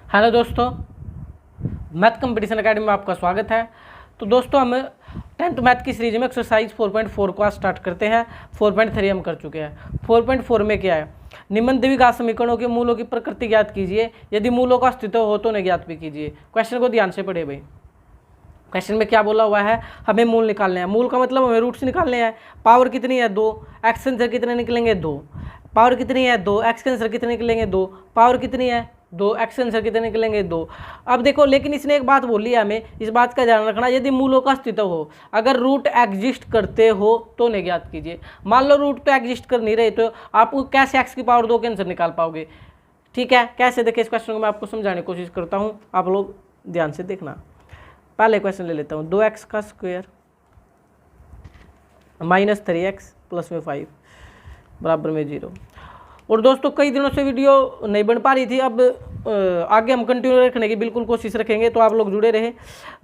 Hello दोस्तों, math competition academy में आपका स्वागत है। तो दोस्तों हम 10th मैथ की सीरीज में एक्सरसाइज 4.4 को आज स्टार्ट करते हैं। 4.3 हम कर चुके हैं। 4.4 में क्या है, निम्न द्विघात समीकरणों के मूलों की प्रकृति ज्ञात कीजिए, यदि मूलों का अस्तित्व हो तो उन्हें ज्ञात भी कीजिए। क्वेश्चन को ध्यान से पढ़े भाई। क्वेश्चन में क्या बोला हुआ है, हमें मूल निकालने हैं। मूल का मतलब हमें रूट्स निकालने हैं। पावर कितनी है 2, एक्स के आंसर कितने निकलेंगे 2। पावर कितनी है 2, एक्स के आंसर कितने निकलेंगे 2। पावर कितनी है 2, एक्स के आंसर कितने निकलेंगे 2। अब देखो, लेकिन इसने एक बात बोली है, हमें इस बात का ध्यान रखना, यदि मूलों का अस्तित्व हो, अगर रूट एग्जिस्ट करते हो तो उन्हें ज्ञात कीजिए। मान लो रूट तो एग्जिस्ट कर नहीं रहे, तो आप कैसे एक्स की पावर 2 के आंसर निकाल पाओगे। ठीक है, कैसे देखिए, इस क्वेश्चन को मैं आपको समझाने की कोशिश करता हूँ, आप लोग ध्यान से देखना। पहले क्वेश्चन ले लेता हूँ, 2x का स्क्वायर माइनस 3x प्लस में 5 बराबर में 0। और दोस्तों कई दिनों से वीडियो नहीं बन पा रही थी, अब आगे हम कंटिन्यू रखने की बिल्कुल कोशिश रखेंगे, तो आप लोग जुड़े रहे।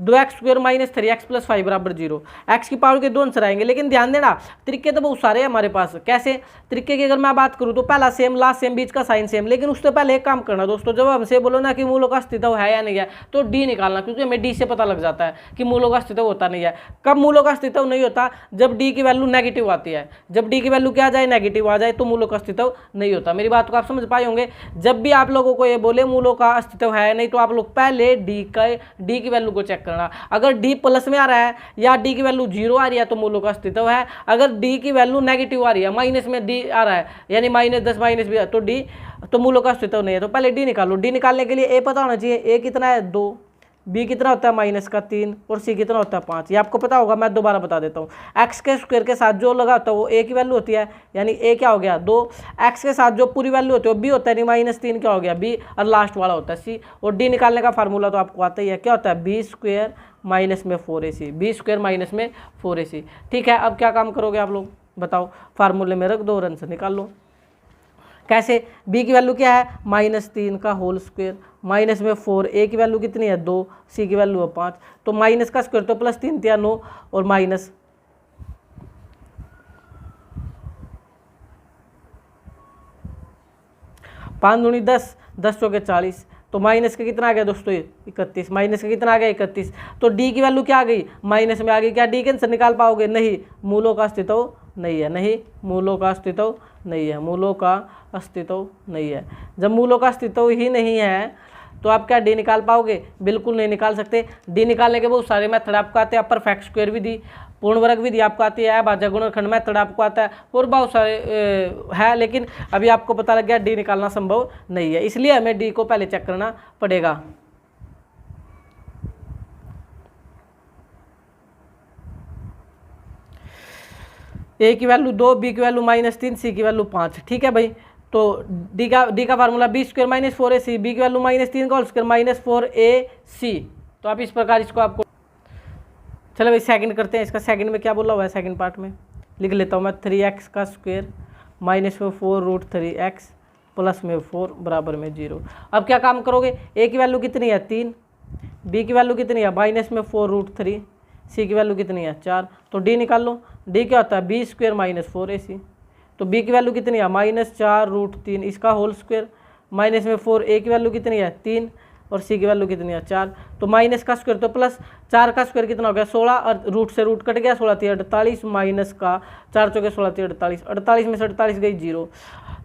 2x square minus 3x plus 5 बराबर 0। एक्स की पावर के 2 आंसर आएंगे, लेकिन ध्यान देना तरीके तो बहुत सारे हैं हमारे पास। कैसे तरीके की अगर मैं बात करूँ तो पहला सेम, लास्ट सेम, बीच का साइन सेम। लेकिन उससे पहले एक काम करना दोस्तों, जब हमसे बोलो ना कि मूलों का अस्तित्व है या नहीं है, तो डी निकालना, क्योंकि हमें डी से पता लग जाता है कि मूलों का अस्तित्व होता नहीं है। कब मूलों का अस्तित्व नहीं होता, जब डी की वैल्यू नेगेटिव आती है। जब डी की वैल्यू क्या आ जाए, नेगेटिव आ जाए, तो मूलों का अस्तित्व नहीं होता। मेरी बात को आप समझ पाए होंगे। जब भी आप लोगों को ये बोले मूलों का अस्तित्व है नहीं, तो आप लोग पहले डी की वैल्यू को चेक करना। अगर डी प्लस में आ रहा है या डी की वैल्यू 0 आ रही है तो मूलों का अस्तित्व है। अगर डी की वैल्यू नेगेटिव आ रही है, माइनस में डी आ रहा है, यानी -10 माइनस भी, तो डी, तो मूलों का अस्तित्व नहीं है। तो पहले डी निकालो। डी निकालने के लिए ए पता होना चाहिए, ए कितना है 2, बी कितना होता है -3 और सी कितना होता है 5। ये आपको पता होगा, मैं दोबारा बता देता हूँ। एक्स के स्क्वायर के साथ जो लगा होता है वो ए की वैल्यू होती है, यानी ए क्या हो गया 2। एक्स के साथ जो पूरी वैल्यू होती है वो बी होता है, यानी -3 क्या हो गया बी, और लास्ट वाला होता है सी। और डी निकालने का फार्मूला तो आपको आता ही है, क्या होता है बी स्क्वायर माइनस में 4ac, बी स्क्वायर माइनस में 4ac। ठीक है, अब क्या काम करोगे आप लोग बताओ, फार्मूले में रख दो और आंसर निकाल लो। कैसे, b की वैल्यू क्या है -3 का होल स्क्वायर, माइनस में 4, a की वैल्यू कितनी है 2, c की वैल्यू है 5, तो माइनस का स्क्वायर तो +3 या 9 और माइनस 5 दूनी 10, 10 चौके 40, तो माइनस का कितना आ गया दोस्तों 31, माइनस का कितना आ गया 31। तो डी की वैल्यू क्या आ गई, माइनस में आ गई। क्या डी के आंसर निकाल पाओगे, नहीं, मूलों का अस्तित्व नहीं है, नहीं, मूलों का अस्तित्व नहीं है, मूलों का अस्तित्व नहीं है। जब मूलों का अस्तित्व ही नहीं है तो आप क्या डी निकाल पाओगे, बिल्कुल नहीं निकाल सकते। डी निकालने के बहुत सारे मेथड आपको आते हैं, परफेक्ट स्क्वायर विधि, पूर्ण वर्ग विधि आपको आती है, भाज्य गुणनखंड मेथड आपको आता है, और बहुत सारे है, लेकिन अभी आपको पता लग गया डी निकालना संभव नहीं है, इसलिए हमें डी को पहले चेक करना पड़ेगा। ए की वैल्यू 2, बी की वैल्यू -3, सी की वैल्यू 5। ठीक है भाई, तो डी का formula B square minus 4ac, B की वैल्यू -3 का होल स्क्वायर -4ac। तो आप इस प्रकार इसको आपको, चलो भाई सेकंड करते हैं। इसका सेकंड में क्या बोला हुआ है, सेकंड पार्ट में लिख लेता हूँ मैं, 3x का स्क्वायर माइनस में 4√3x प्लस में 4 बराबर में 0। अब क्या काम करोगे, ए की वैल्यू कितनी है 3, बी की वैल्यू कितनी है -4√3, सी की वैल्यू कितनी है 4, तो डी निकाल लो। डी क्या होता है बी स्क्वायर माइनस 4ac, तो बी की वैल्यू कितनी है -4√3 इसका होल स्क्वायर, माइनस में 4, ए की वैल्यू कितनी है 3 और सी की वैल्यू कितनी है 4, तो माइनस का स्क्वायर तो प्लस, 4 का स्क्वायर कितना हो गया 16, और रूट से रूट कट गया, 16 48 माइनस का 4 चौके 16 48, 48 में से 48 गई 0।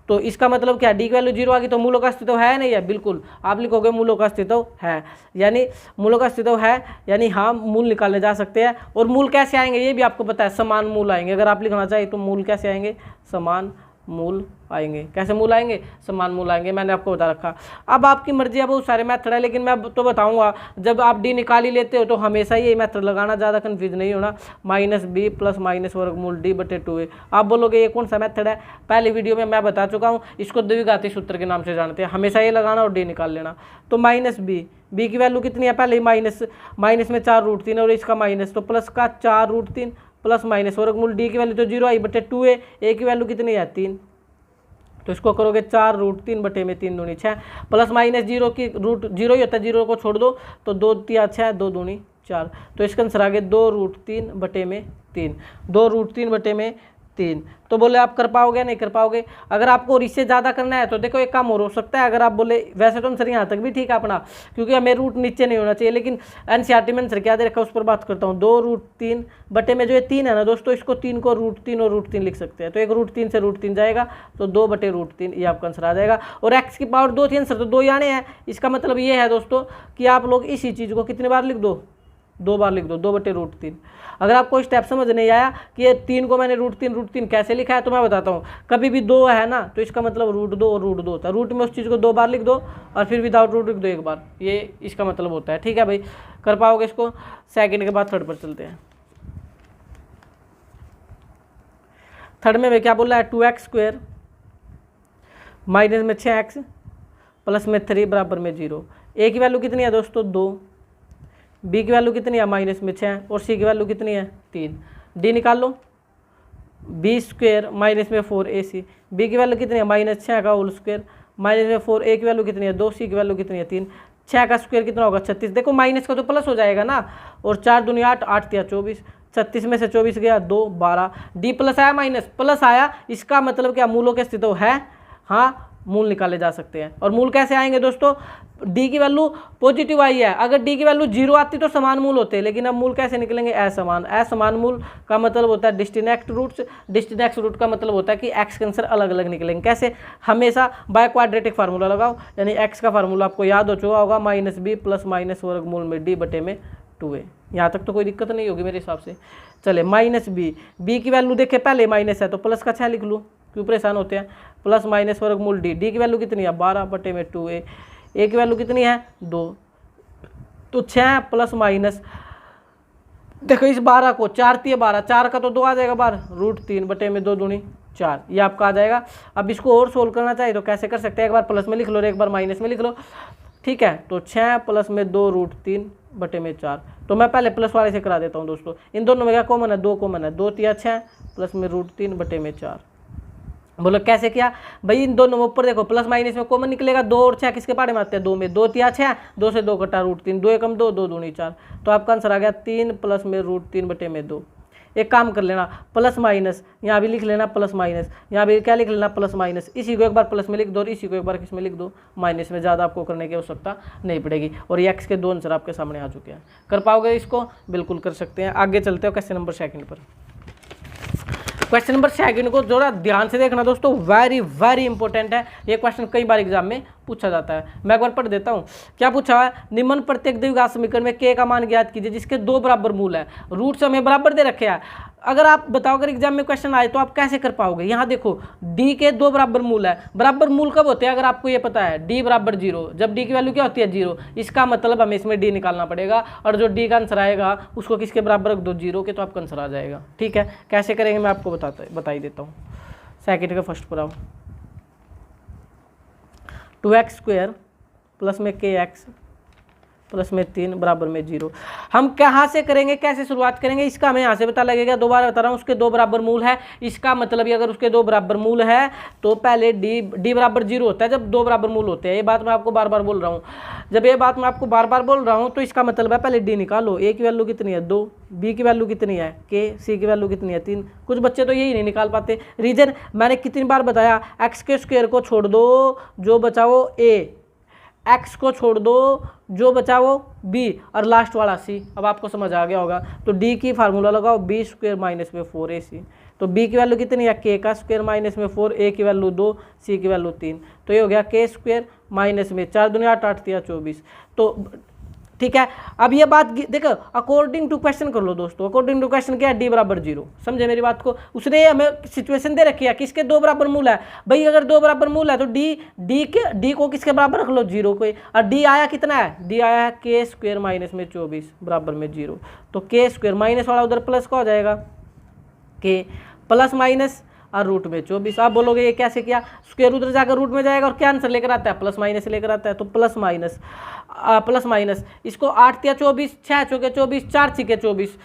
तो इसका मतलब क्या, डी की वैल्यू 0 आ गई, तो मूलों का अस्तित्व है नहीं है, बिल्कुल आप लिखोगे मूलों का अस्तित्व है, यानी मूलों का अस्तित्व है, यानी हाँ मूल निकाले जा सकते हैं। और मूल कैसे आएंगे ये भी आपको पता है, समान मूल आएंगे। अगर आप लिखना चाहिए तो मूल कैसे आएंगे, समान मूल आएंगे। कैसे मूल आएंगे, समान मूल आएंगे, मैंने आपको बता रखा। अब आपकी मर्जी है, बहुत सारे मेथड है, लेकिन मैं तो बताऊंगा, जब आप डी निकाल ही लेते हो तो हमेशा ही मेथड लगाना, ज़्यादा कंफ्यूज नहीं होना। -b प्लस माइनस वर्गमूल d/2a। आप बोलोगे ये कौन सा मेथड है, पहले वीडियो में मैं बता चुका हूँ, इसको द्विघाती सूत्र के नाम से जानते हैं। हमेशा ये लगाना और डी निकाल लेना। तो -b की वैल्यू कितनी है, पहले ही माइनस में 4√3 और इसका माइनस, तो प्लस का 4√3 प्लस माइनस वर्गमूल, डी की वैल्यू तो 0 आई/2a, ए की वैल्यू कितनी है 3, तो इसको करोगे 4√3 बटे में 3 दूनी 6, प्लस माइनस 0 की रूट 0 ही होता है, 0 को छोड़ दो तो 2 तिया 6, 2 दूनी 4, तो इसका आंसर आ गया 2√3 बटे में 3, 2√3 बटे में 3। तो बोले आप कर पाओगे? नहीं कर पाओगे। अगर आपको और इससे ज़्यादा करना है तो देखो एक काम और हो सकता है। अगर आप बोले वैसे तो आंसर यहाँ तक भी ठीक है अपना, क्योंकि हमें रूट नीचे नहीं होना चाहिए, लेकिन एनसीईआरटी में आंसर क्या दे रखा है उस पर बात करता हूँ। 2√3 बटे में जो ये 3 है ना दोस्तों, इसको 3 को √3 और √3 लिख सकते हैं। तो एक √3 से √3 जाएगा तो 2 बटे √3 ये आपका आंसर आ जाएगा। और x की पावर 2 थी, आंसर तो 2 ही आने हैं। इसका मतलब ये है दोस्तों कि आप लोग इसी चीज़ को कितनी बार लिख दो? 2 बार लिख दो, 2 बटे √3। अगर आपको स्टेप समझ नहीं आया कि ये 3 को मैंने √3 कैसे लिखा है तो मैं बताता हूँ। कभी भी 2 है ना तो इसका मतलब √2 और √2 होता है। रूट में उस चीज़ को 2 बार लिख दो और फिर विदाउट रूट लिख दो 1 बार, ये इसका मतलब होता है। ठीक है भाई, कर पाओगे इसको? सेकंड के बाद थर्ड पर चलते हैं। थर्ड में भाई क्या बोल रहा है? 2x² माइनस में 6x प्लस में 3 बराबर में 0। a की वैल्यू कितनी है दोस्तों? 2। b की वैल्यू कितनी है? माइनस में 6। और c की वैल्यू कितनी है? 3। d निकाल लो। b² माइनस में 4ac। b की वैल्यू कितनी है? -6 का होल स्क्वायर माइनस में 4। a की वैल्यू कितनी है? 2। c की वैल्यू कितनी है? 3। 6 का स्क्वायर कितना होगा? 36। देखो माइनस का तो प्लस हो जाएगा ना, और 4 दूनी 8, 8 तिया 24, 36 में से 24 गया 2, 12। डी प्लस आया, माइनस प्लस आया, इसका मतलब क्या? मूलों के अस्तित्व है। हाँ, मूल निकाले जा सकते हैं। और मूल कैसे आएंगे दोस्तों? डी की वैल्यू पॉजिटिव आई है, अगर डी की वैल्यू 0 आती तो समान मूल होते, लेकिन अब मूल कैसे निकलेंगे? असमान। असमान मूल का मतलब होता है डिस्टिनेक्ट रूट्स। डिस्टिनेक्ट रूट का मतलब होता है कि एक्स के आंसर अलग अलग निकलेंगे। कैसे? हमेशा बाय क्वाड्रेटिक फार्मूला लगाओ, यानी एक्स का फार्मूला आपको याद हो चुका होगा, -b प्लस माइनस वर्गमूल में d बटे में 2a। यहाँ तक तो कोई दिक्कत नहीं होगी मेरे हिसाब से। चले -b की वैल्यू देखे पहले माइनस है तो प्लस का 6 लिख लूँ, क्यों परेशान होते हैं? प्लस माइनस वर्गमूल d की वैल्यू कितनी है? 12 बटे में 2a। a की वैल्यू कितनी है? 2। तो 6 प्लस माइनस, देखो इस 12 को 4 तिये 12, 4 का तो 2 आ जाएगा बाहर, √3 बटे में 2 दूनी 4, ये आपका आ जाएगा। अब इसको और सोल्व करना चाहिए तो कैसे कर सकते हैं? एक बार प्लस में लिख लो और एक बार माइनस में लिख लो। ठीक है, तो 6 प्लस में 2 √3 बटे में 4। तो मैं पहले प्लस वाले से करा देता हूँ दोस्तों। इन दोनों में क्या कॉमन है? 2 कॉमन है, 2 तिया 6 प्लस में √3 बटे में 4। बोलो कैसे किया भाई? इन दोनों में ऊपर देखो प्लस माइनस में कॉमन निकलेगा। 2 और 6 किसके पाड़े में आते हैं? 2 में। 2 तिया 6, 2 से 2 कटा √3, 2 एकम 2, 2 दूनी 4। तो आपका आंसर आ गया 3 प्लस में √3 बटे में 2। एक काम कर लेना, प्लस माइनस यहाँ भी लिख लेना, प्लस माइनस यहाँ भी क्या लिख लेना? Plus minus. इसी को एक बार प्लस में लिख दो और इसी को एक बार किस में लिख दो? माइनस में। ज़्यादा आपको करने की आवश्यकता नहीं पड़ेगी। और ये एक्स के 2 आंसर आपके सामने आ चुके हैं। कर पाओगे इसको? बिल्कुल कर सकते हैं। आगे चलते हो क्वेश्चन नंबर 2 पर। क्वेश्चन नंबर 2 को थोड़ा ध्यान से देखना दोस्तों, वेरी इंपॉर्टेंट है। ये क्वेश्चन कई बार एग्जाम में पूछा जाता है। मैं एक बार पढ़ देता हूँ। क्या पूछा हुआ है? निम्न प्रत्येक द्विघात समीकरण में k का मान ज्ञात कीजिए जिसके 2 बराबर मूल है। रूट्स हमें बराबर दे रखे हैं। अगर आप बताओ, अगर एग्जाम में क्वेश्चन आए तो आप कैसे कर पाओगे? यहाँ देखो d के 2 बराबर मूल है। बराबर मूल कब होते हैं? अगर आपको ये पता है d बराबर 0, जब d की वैल्यू क्या होती है? 0। इसका मतलब हमें इसमें d निकालना पड़ेगा, और जो d का आंसर आएगा उसको किसके बराबर रख दो? 0 के, तो आपका आंसर आ जाएगा। ठीक है, कैसे करेंगे मैं आपको बता ही देता हूँ। सेकंड का फर्स्ट पर आओ। 2x² प्लस में kx प्लस में 3 बराबर में 0। हम कहाँ से करेंगे, कैसे शुरुआत करेंगे? इसका हमें यहाँ से पता लगेगा। दोबारा बता रहा हूँ, उसके 2 बराबर मूल है। इसका मतलब ये अगर उसके 2 बराबर मूल है तो पहले d बराबर 0 होता है जब 2 बराबर मूल होते हैं। ये बात मैं आपको बार बार बोल रहा हूँ। जब ये बात मैं आपको बार बार बोल रहा हूँ तो इसका मतलब है पहले d निकालो। a की वैल्यू कितनी है? 2। b की वैल्यू कितनी है? k। c की वैल्यू कितनी है? 3। कुछ बच्चे तो यही नहीं निकाल पाते। रीजन मैंने कितनी बार बताया? एक्स के स्क्वायर को छोड़ दो, जो बचाओ a, x को छोड़ दो, जो बचा वो b, और लास्ट वाला c। अब आपको समझ आ गया होगा। तो d की फार्मूला लगाओ, b² माइनस में 4ac। तो b की वैल्यू कितनी है? k का स्क्वायर माइनस में 4, a की वैल्यू 2, c की वैल्यू 3। तो ये हो गया k² माइनस में 4 दूनी 8, 8 तिया 24। तो ठीक है, अब ये बात देखो अकॉर्डिंग टू क्वेश्चन कर लो दोस्तों। अकॉर्डिंग टू क्वेश्चन क्या है? d बराबर 0। समझे मेरी बात को? उसने हमें सिचुएशन दे रखी है कि इसके 2 बराबर मूल है। भाई अगर 2 बराबर मूल है तो d को किसके बराबर रख लो? 0 को। और d आया कितना है? d आया है k² माइनस में 24 बराबर में 0। तो k² माइनस वाला उधर प्लस का हो जाएगा, k प्लस माइनस और रूट में 24। आप बोलोगे ये कैसे किया? स्क्वायर उधर जाकर रूट में जाएगा और क्या आंसर लेकर आता है? प्लस माइनस लेकर आता है। तो प्लस माइनस इसको 8 तिया 24, 6 चौके 24, 4 छिके 24,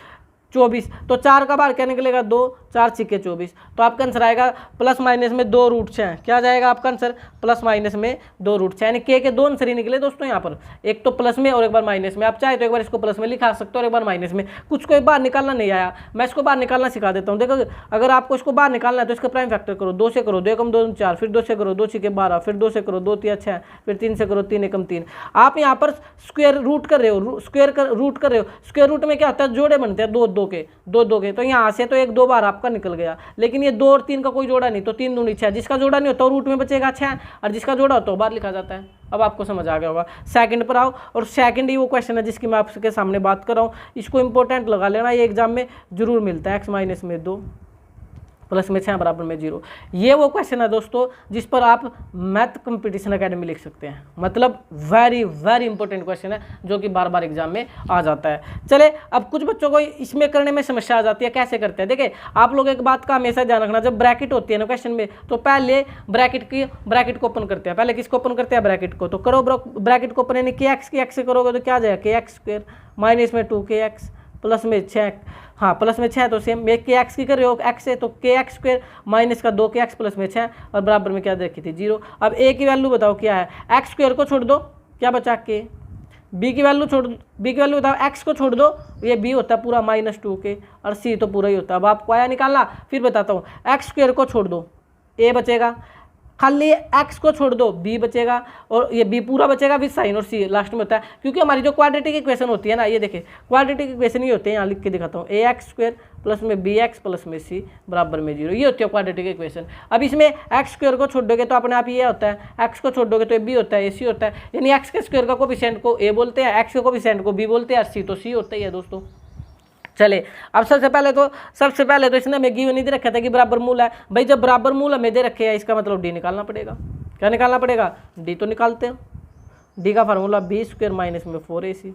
24। तो 4 का बाहर क्या निकलेगा? 2, 4 छिके 24। तो आपका आंसर आएगा प्लस माइनस में 2 रूट 6। क्या जाएगा आपका आंसर? प्लस माइनस में 2 रूट 6, यानी के 2 आंसर ही निकले दोस्तों यहाँ पर, एक तो प्लस में और एक बार माइनस में। आप चाहे तो एक बार इसको प्लस में लिखा सकते हो और एक बार माइनस में। कुछ को एक बार निकालना नहीं आया, मैं इसको बाहर निकालना सिखा देता हूँ। देखो अगर आपको इसको बाहर निकालना है तो इसका प्राइम फैक्टर करो, 2 से करो, 2 एकम 2 4, फिर 2 से करो, 2 छिके 12, फिर 2 से करो, 2 तिया 6, फिर 3 से करो, 3 एकम 3। आप यहाँ पर स्क्वायर रूट कर रहे हो, स्क्वायर रूट कर रहे हो। स्क्वायर रूट में क्या होता है? जोड़े बनते हैं 2 2 के, 2 2 के। तो यहाँ से तो 1 2 बार आपका निकल गया, लेकिन ये 2 और 3 का कोई जोड़ा नहीं, तो 3 दूनी 6। जिसका जोड़ा नहीं होता वो रूट में बचेगा 6, और जिसका जोड़ा होता है बाहर लिखा जाता है। अब आपको समझ आ गया होगा। सेकंड पर आओ, और सेकंड ही वो क्वेश्चन है जिसकी मैं आपके सामने बात कर रहा हूँ। इसको इंपॉर्टेंट लगा लेना, ये एग्जाम में जरूर मिलता है। x माइनस में 2 प्लस में 6 बराबर में 0। ये वो क्वेश्चन है दोस्तों जिस पर आप मैथ कंपटीशन एकेडमी लिख सकते हैं। मतलब वेरी वेरी इंपॉर्टेंट क्वेश्चन है जो कि बार बार एग्जाम में आ जाता है। चले, अब कुछ बच्चों को इसमें करने में समस्या आ जाती है, कैसे करते हैं। देखिए आप लोग एक बात का हमेशा ध्यान रखना, जब ब्रैकेट होती है ना क्वेश्चन में, तो पहले ब्रैकेट को ओपन करते हैं। पहले किसको ओपन करते हैं? ब्रैकेट को। तो करो ब्रैकेट को ओपन, यानी के एक्स की एक्स से करोगे तो क्या जाएगा? के एक्स स्क्वायर माइनस में 2 के एक्स प्लस में 6, हाँ प्लस में 6, तो सेम एक के एक्स की कर रहे हो एक्स है, तो के एक्स स्क्वायर माइनस का 2 के एक्स प्लस में 6 और बराबर में क्या देखी थी? 0। अब ए की वैल्यू बताओ क्या है? एक्स स्क्वायर को छोड़ दो, क्या बचा? के। बी की वैल्यू बताओ, एक्स को छोड़ दो, ये बी होता है पूरा माइनस 2 के, और सी तो पूरा ही होता है। अब आपको आया निकालना, फिर बताता हूँ। एक्स स्क्वायर को छोड़ दो, ए बचेगा, खाली एक्स को छोड़ दो, बी बचेगा, और ये बी पूरा बचेगा विद साइन, और सी लास्ट में होता है। क्योंकि हमारी जो क्वाड्रेटिक इक्वेशन होती है ना, ये देखिए क्वाड्रेटिक इक्वेशन ही होते हैं, यहाँ लिख के दिखाता हूँ। ए एक्स स्क्वायर प्लस में बी एक्स प्लस में सी बराबर में 0, ये होती है क्वाड्रेटिक इक्वेशन। अब इसमें एक्स स्क्वायर को छोड़ दोगे तो अपने आप ये होता है, एक्स को छोड़ दोगे तो बी होता है, ए सी होता है। यानी एक्स के स्क्वायर का कोफिशिएंट को ए बोलते हैं, एक्स के कोफिशिएंट को बी बोलते हैं, और सी तो सी होता ही है दोस्तों। चले, अब सबसे पहले तो इसने हमें गिवन नहीं दे रखा था कि बराबर मूल है। भाई जब बराबर मूल हमें दे रखे हैं, इसका मतलब डी निकालना पड़ेगा। क्या निकालना पड़ेगा? डी तो निकालते हैं। डी का फार्मूला बी स्क्वायर माइनस में 4ac।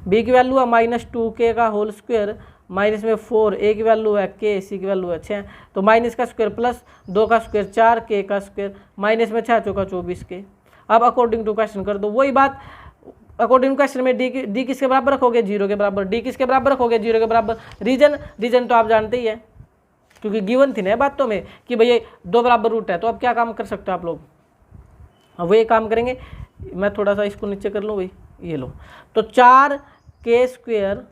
बी की वैल्यू है माइनस 2k का होल स्क्वायर माइनस में 4, ए की वैल्यू है k, सी की वैल्यू है 6। तो माइनस का स्क्वायर प्लस 2 का स्क्वायर 4, k का स्क्वायर माइनस में 6 चौका 24k। अब अकॉर्डिंग टू क्वेश्चन कर दो वही बात। अकॉर्डिंग क्वेश्चन में डी किसके बराबर रखोगे? 0 के बराबर। डी किसके बराबर रखोगे? 0 के बराबर। रीजन तो आप जानते ही है, क्योंकि गिवन थी ना बातों में कि भैया 2 बराबर रूट है। तो अब क्या काम कर सकते हो आप लोग? अब वही काम करेंगे। मैं थोड़ा सा इसको नीचे कर लूँ भाई, ये लो। तो 4k स्क्वायर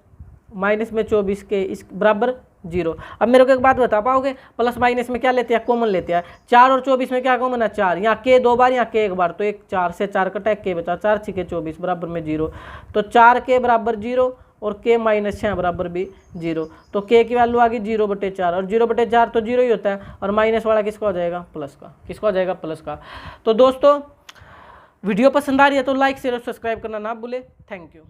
माइनस में 24k इस बराबर 0। अब मेरे को एक बात बता पाओगे, प्लस माइनस में क्या लेते हैं? कॉमन लेते हैं। 4 और 24 में क्या कॉमन है? 4। यहाँ k 2 बार, यहाँ k 1 बार, तो एक 4 से 4 कटा है, k बचा, 4 छिके 24 बराबर में 0। तो 4k बराबर 0 और k माइनस 6 बराबर भी 0। तो k की वैल्यू आ गई 0/4, और 0/4 तो 0 ही होता है, और माइनस वाला किसका हो जाएगा? प्लस का। किसका हो जाएगा? प्लस का। तो दोस्तों वीडियो पसंद आ रही है तो लाइक शेयर और सब्सक्राइब करना ना भूले। Thank you.